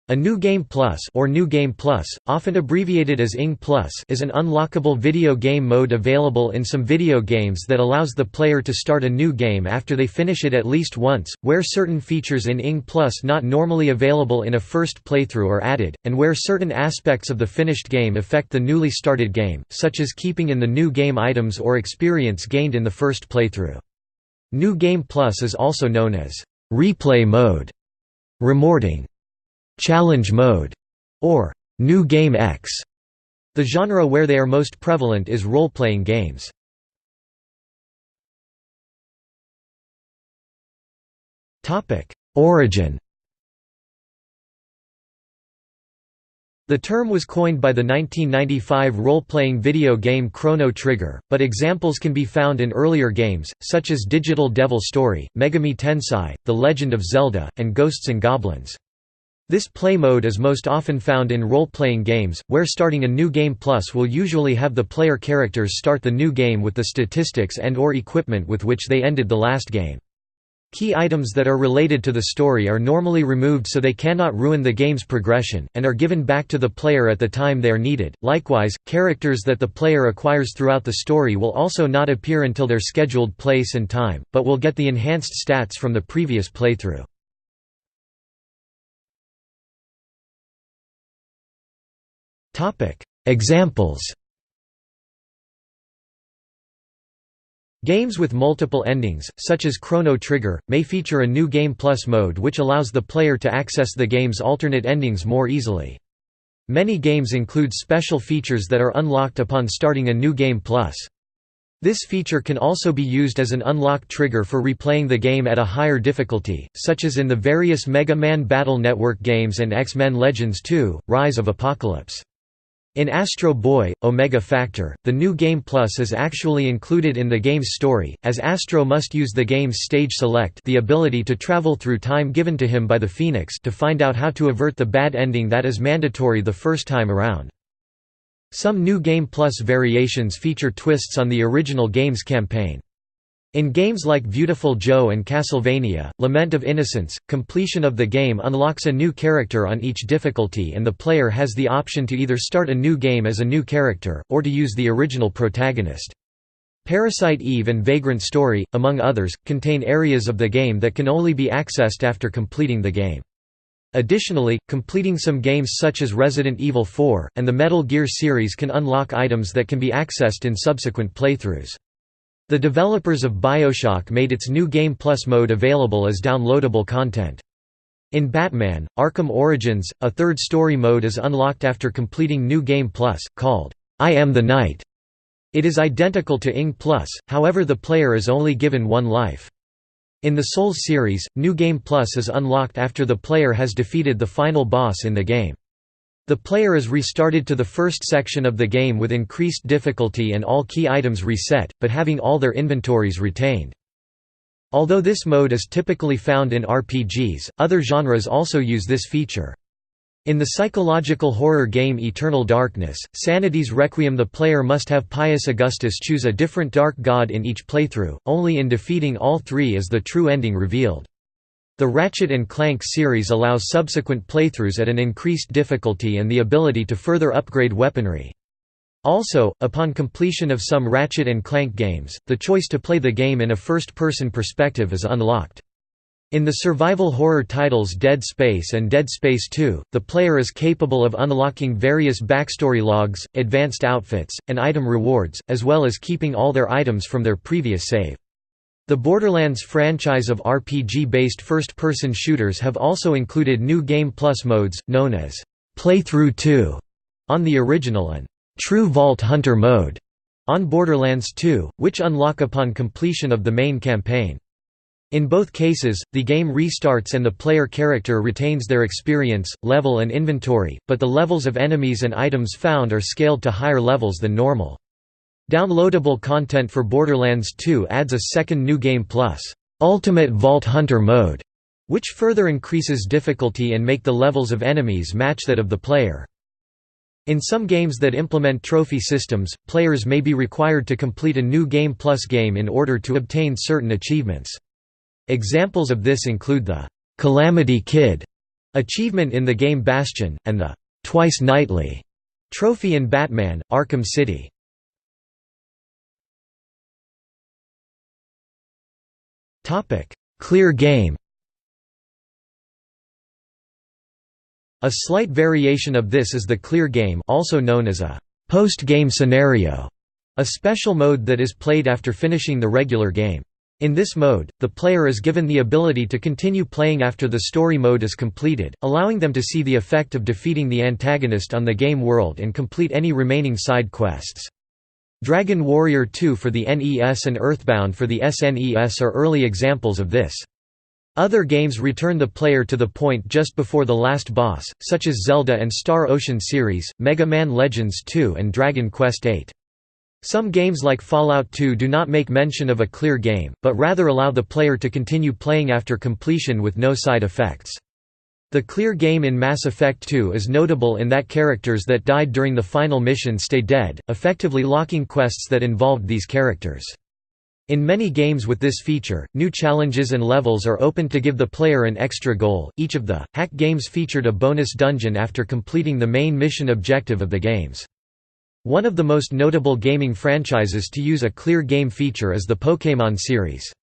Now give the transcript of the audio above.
A New Game Plus or New Game Plus, often abbreviated as ING Plus, is an unlockable video game mode available in some video games that allows the player to start a new game after they finish it at least once, where certain features in ING Plus not normally available in a first playthrough are added, and where certain aspects of the finished game affect the newly started game, such as keeping in the new game items or experience gained in the first playthrough. New Game Plus is also known as Replay Mode, Remorting, Challenge Mode, or New Game X. The genre where they are most prevalent is role-playing games. Origin. The term was coined by the 1995 role-playing video game Chrono Trigger, but examples can be found in earlier games, such as Digital Devil Story, Megami Tensei, The Legend of Zelda, and Ghosts and Goblins. This play mode is most often found in role-playing games, where starting a New Game Plus will usually have the player characters start the new game with the statistics and/or equipment with which they ended the last game. Key items that are related to the story are normally removed so they cannot ruin the game's progression, and are given back to the player at the time they are needed. Likewise, characters that the player acquires throughout the story will also not appear until their scheduled place and time, but will get the enhanced stats from the previous playthrough. Examples. Games with multiple endings, such as Chrono Trigger, may feature a New Game Plus mode which allows the player to access the game's alternate endings more easily. Many games include special features that are unlocked upon starting a New Game Plus. This feature can also be used as an unlock trigger for replaying the game at a higher difficulty, such as in the various Mega Man Battle Network games and X-Men Legends 2: Rise of Apocalypse. In Astro Boy: Omega Factor, the New Game Plus is actually included in the game's story, as Astro must use the game's stage select, the ability to travel through time given to him by the Phoenix, to find out how to avert the bad ending that is mandatory the first time around. Some New Game Plus variations feature twists on the original game's campaign. In games like Beautiful Joe and Castlevania: Lament of Innocence, completion of the game unlocks a new character on each difficulty, and the player has the option to either start a new game as a new character, or to use the original protagonist. Parasite Eve and Vagrant Story, among others, contain areas of the game that can only be accessed after completing the game. Additionally, completing some games such as Resident Evil 4, and the Metal Gear series can unlock items that can be accessed in subsequent playthroughs. The developers of BioShock made its New Game Plus mode available as downloadable content. In Batman: Arkham Origins, a third story mode is unlocked after completing New Game Plus, called I Am the Night. It is identical to ING Plus, however the player is only given one life. In the Souls series, New Game Plus is unlocked after the player has defeated the final boss in the game. The player is restarted to the first section of the game with increased difficulty and all key items reset, but having all their inventories retained. Although this mode is typically found in RPGs, other genres also use this feature. In the psychological horror game Eternal Darkness, Sanity's Requiem, the player must have Pius Augustus choose a different dark god in each playthrough, only in defeating all three is the true ending revealed. The Ratchet & Clank series allows subsequent playthroughs at an increased difficulty and the ability to further upgrade weaponry. Also, upon completion of some Ratchet & Clank games, the choice to play the game in a first-person perspective is unlocked. In the survival horror titles Dead Space and Dead Space 2, the player is capable of unlocking various backstory logs, advanced outfits, and item rewards, as well as keeping all their items from their previous save. The Borderlands franchise of RPG-based first-person shooters have also included New Game Plus modes, known as Playthrough 2 on the original and True Vault Hunter mode on Borderlands 2, which unlock upon completion of the main campaign. In both cases, the game restarts and the player character retains their experience, level and inventory, but the levels of enemies and items found are scaled to higher levels than normal. Downloadable content for Borderlands 2 adds a second New Game Plus, Ultimate Vault Hunter mode, which further increases difficulty and make the levels of enemies match that of the player. In some games that implement trophy systems, players may be required to complete a New Game Plus game in order to obtain certain achievements. Examples of this include the Calamity Kid achievement in the game Bastion, and the "twice nightly" trophy in Batman: Arkham City. Clear game. A slight variation of this is the clear game, also known as a post-game scenario, a special mode that is played after finishing the regular game. In this mode, the player is given the ability to continue playing after the story mode is completed, allowing them to see the effect of defeating the antagonist on the game world and complete any remaining side quests. Dragon Warrior 2 for the NES and Earthbound for the SNES are early examples of this. Other games return the player to the point just before the last boss, such as Zelda and Star Ocean series, Mega Man Legends 2 and Dragon Quest VIII. Some games like Fallout 2 do not make mention of a clear game, but rather allow the player to continue playing after completion with no side effects. The clear game in Mass Effect 2 is notable in that characters that died during the final mission stay dead, effectively locking quests that involved these characters. In many games with this feature, new challenges and levels are open to give the player an extra goal. Each of the hack games featured a bonus dungeon after completing the main mission objective of the games. One of the most notable gaming franchises to use a clear game feature is the Pokémon series.